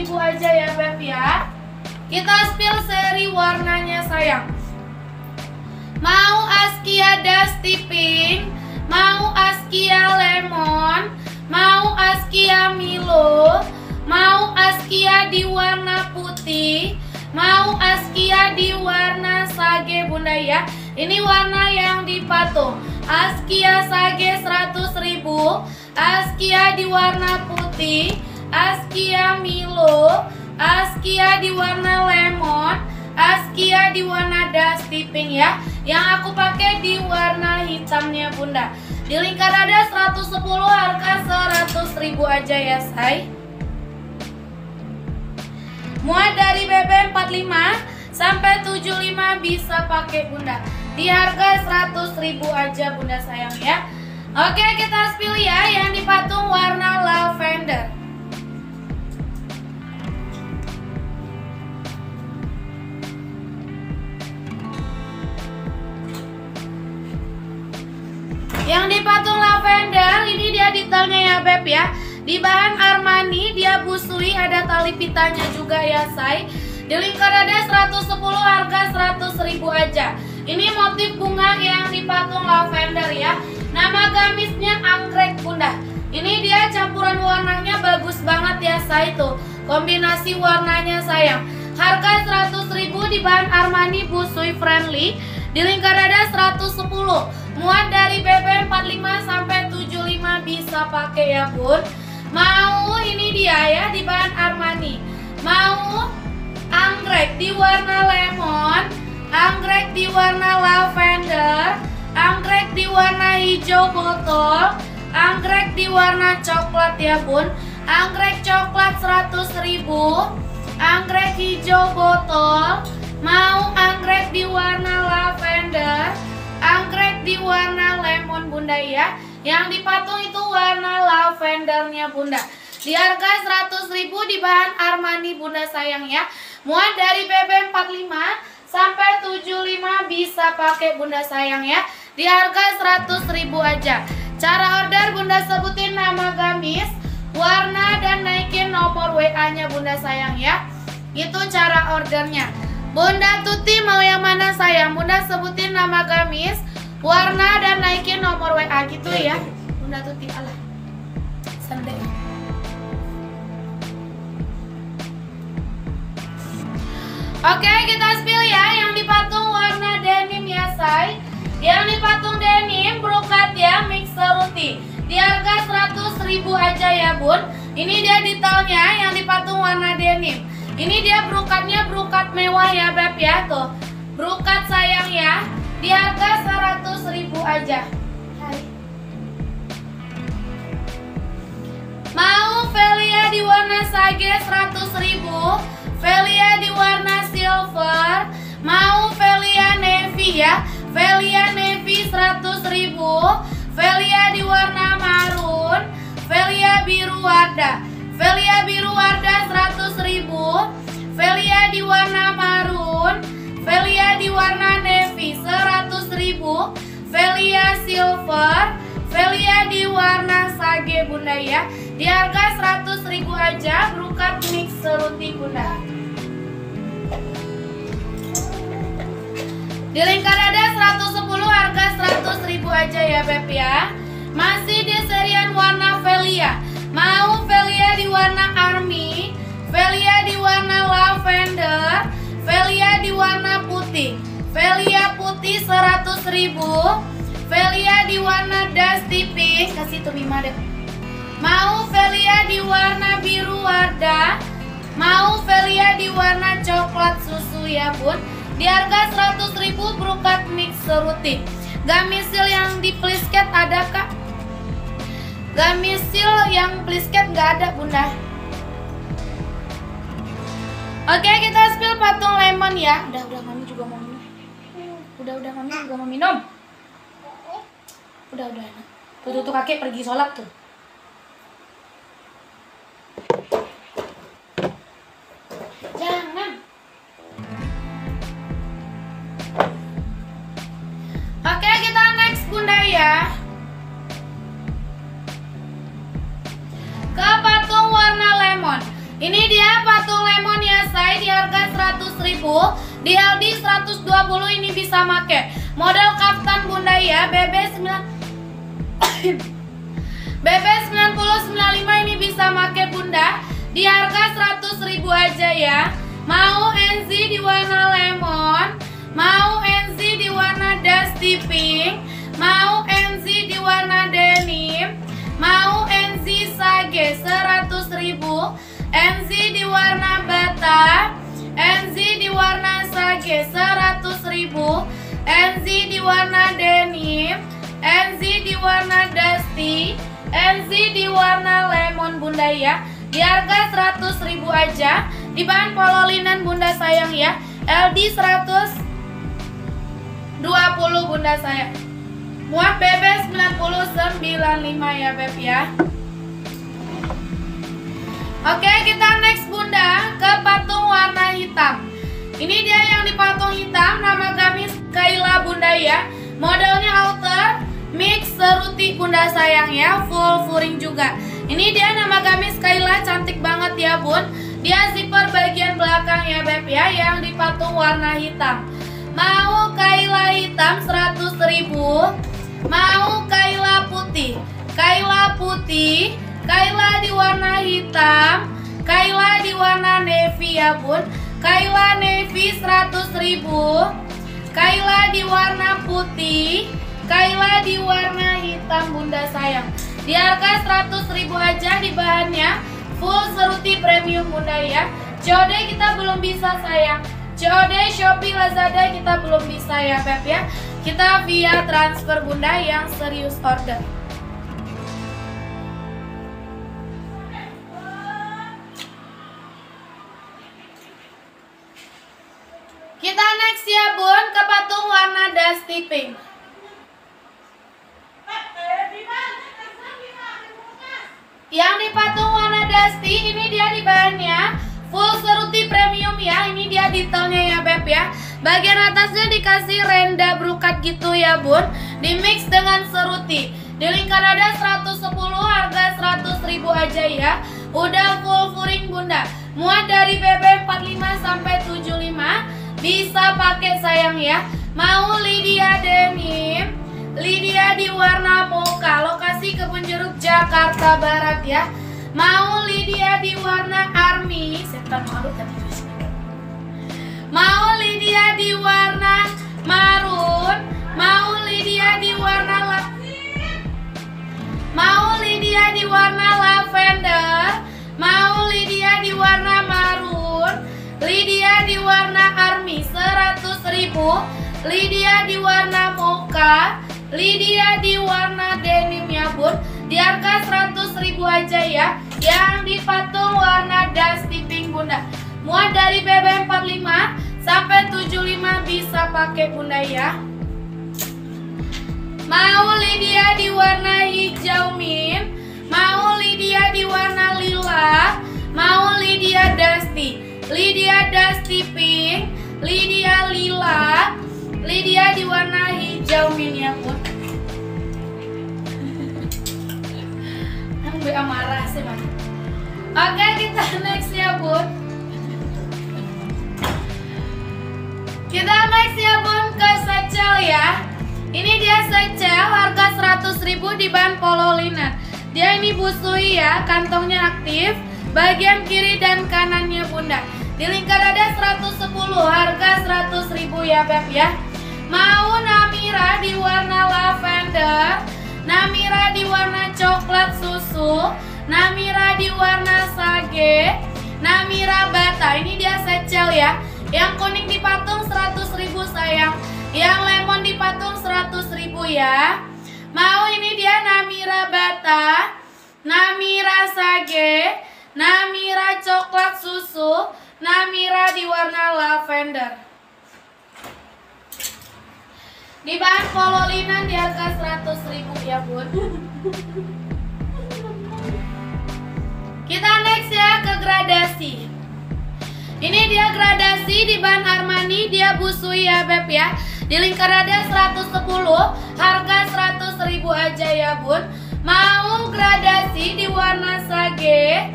100.000 aja ya Beb ya. Kita spill seri warnanya sayang. Mau Askia Dusty Pink, mau Askia Lemon, mau Askia Milo, mau Askia di warna putih, mau Askia di warna sage Bunda ya. Ini warna yang dipatung. Askia sage 100.000, Askia di warna putih, Askia Milo, Askia di warna lemon, Askia di warna dusty pink ya. Yang aku pakai di warna hitamnya Bunda. Di lingkar ada 110, harga 100.000 aja ya say. Muat dari BB 45 sampai 75 bisa pakai Bunda. Di harga 100.000 aja Bunda sayang ya. Oke, kita spill ya yang dipatung warna lavender. Yang dipatung lavender ini dia detailnya ya Beb ya. Di bahan Armani dia busui, ada tali pitanya juga ya say. Di lingkar ada 110, harga 100.000 aja. Ini motif bunga yang dipatung lavender ya. Nama gamisnya anggrek Bunda. Ini dia campuran warnanya bagus banget ya say tuh. Kombinasi warnanya sayang. Harga 100.000 di bahan Armani busui friendly. Di lingkar ada 110. Muat dari BB 45 sampai 75 bisa pakai ya Bun. Mau ini dia ya di bahan Armani. Mau anggrek di warna lemon, anggrek di warna lavender, anggrek di warna hijau botol, anggrek di warna coklat ya Bun. Anggrek coklat 100.000, anggrek hijau botol, mau anggrek di warna lavender, anggrek di warna lemon Bunda ya. Yang dipatung itu warna lavendernya Bunda. Di harga 100.000 di bahan Armani Bunda sayang ya. Muat dari BB 45 sampai 75 bisa pakai Bunda sayang ya. Di harga 100.000 aja. Cara order Bunda sebutin nama gamis, warna dan naikin nomor WA-nya Bunda sayang ya. Itu cara ordernya. Bunda Tuti mau yang mana sayang? Bunda sebutin nama gamis, warna dan naikin nomor WA gitu ya. Bunda Tuti alah. Sendek. Oke, kita spill ya yang dipatung warna denim ya say. Yang dipatung denim brokat ya, mixer ruti. Di harga 100.000 aja ya Bun. Ini dia detailnya yang dipatung warna denim. Ini dia brokatnya brokat mewah ya Beb ya tuh. Brokat sayang ya. Di harga 100.000 aja. Hai. Mau Velia di warna sage 100.000, Velia di warna silver, mau Velia navy ya. Velia navy 100.000, Velia di warna marun, Velia biru warda. Velia biru warda 100.000, Velia di warna marun, Velia di warna navy 100.000, Velia silver, Velia di warna sage Bunda ya. Di harga 100.000 aja, brokat mix seruti Bunda. Di lingkar ada 110, harga 100.000 aja ya Beb ya. Masih di serian warna Velia. Mau Velia di warna army, Velia di warna lavender, Velia di warna putih, Velia putih 100.000, Velia di warna dusty pink, kasih tuh Bima deh. Mau Velia di warna biru warda, mau Velia di warna coklat susu ya Bun. Di harga 100.000 brokat mix seruti. Gamisil yang di plisket ada Kak? Gamisil yang plisket nggak ada Bunda. Oke, kita spill patung lemon ya. Udah Mami juga mau minum. Udah Mami juga mau minum. Udah. Tuh kakek pergi sholat tuh. Jangan. Oke, kita next Bunda ya. Ke patung warna lemon. Ini dia patung di LD 120 ini bisa make. Model kaftan bunda ya, BB 9095 ini bisa make bunda. Di harga 100.000 aja ya. Mau NZ di warna lemon, mau NZ di warna dusty pink, mau NZ di warna denim, mau NZ sage 100.000, NZ di warna bata, NZ di warna sage 100.000, NZ di warna denim, NZ di warna dusty, NZ di warna lemon bunda ya. Di harga 100.000 aja. Di bahan polo linen bunda sayang ya. LD 120 bunda sayang. Muat BB 9095 ya beb ya. Oke, kita next bunda ke patung warna hitam. Ini dia yang di patung hitam, nama gamis Kayla bunda ya. Modelnya outer mix seruti bunda sayang ya, full furing juga. Ini dia nama gamis Kayla, cantik banget ya bun. Dia zipper bagian belakang ya beb ya, yang di patung warna hitam. Mau Kayla hitam 100.000, mau Kayla putih, Kayla putih, Kayla di warna hitam, Kayla di warna navy ya bun. Kayla navy 100.000, Kayla di warna putih, Kayla di warna hitam bunda sayang. Di harga 100.000 aja, di bahannya full seruti premium bunda ya. COD kita belum bisa sayang. COD Shopee Lazada kita belum bisa ya beb ya. Kita via transfer bunda yang serius order. Kita next ya bun ke patung warna dusty pink. Yang di patung warna dusty ini dia di bahannya full seruti premium ya. Ini dia detailnya ya beb ya. Bagian atasnya dikasih renda brokat gitu ya bun. Di mix dengan seruti. Di lingkar dada 110, harga 100.000 aja ya. Udah full furing bunda. Muat dari BB 45 sampai 75. Bisa pakai sayang ya. Mau Lydia denim, Lydia di warna mocha, lokasi Kebun Jeruk Jakarta Barat ya. Mau Lydia di warna army, setan malu tadi. Mau Lydia di warna marun, mau Lydia di warna di warna lavender, mau Lydia di warna marun, Lydia di warna army 100.000, Lydia di warna mocha, Lydia di warna denim ya bun. Di harga 100.000 aja ya. Yang di patung warna dusty pink bunda. Muat dari BB 45 sampai 75 bisa pakai bunda ya. Mau Lydia di warna hijau mint, mau Lydia di warna lila, mau Lydia dusty, Lydia dusty pink, Lydia lila, Lydia di warna hijau mint ya bun. Yang marah sih mas. Oke, kita next ya bun. Kita next ya bun ke satchel ya. Ini dia satchel harga 100.000 di bahan polo linen. Dia ini busui ya, kantongnya aktif, bagian kiri dan kanannya bunda. Di lingkar dada 110, harga 100.000 ya beb ya. Mau Namira di warna lavender, Namira di warna coklat susu, Namira di warna sage, Namira bata. Ini dia satchel ya. Yang kuning di patung 100.000 sayang. Yang lemon di patung 100.000 ya. Mau ini dia Namira bata, Namira sage, Namira coklat susu, Namira di warna lavender. Di bahan polo linen di harga 100.000 ya bun. Kita next ya ke gradasi. Ini dia gradasi di bahan Armani, dia busui ya beb ya. Di lingkar dada 110, harga 100.000 aja ya bun. Mau gradasi di warna sage,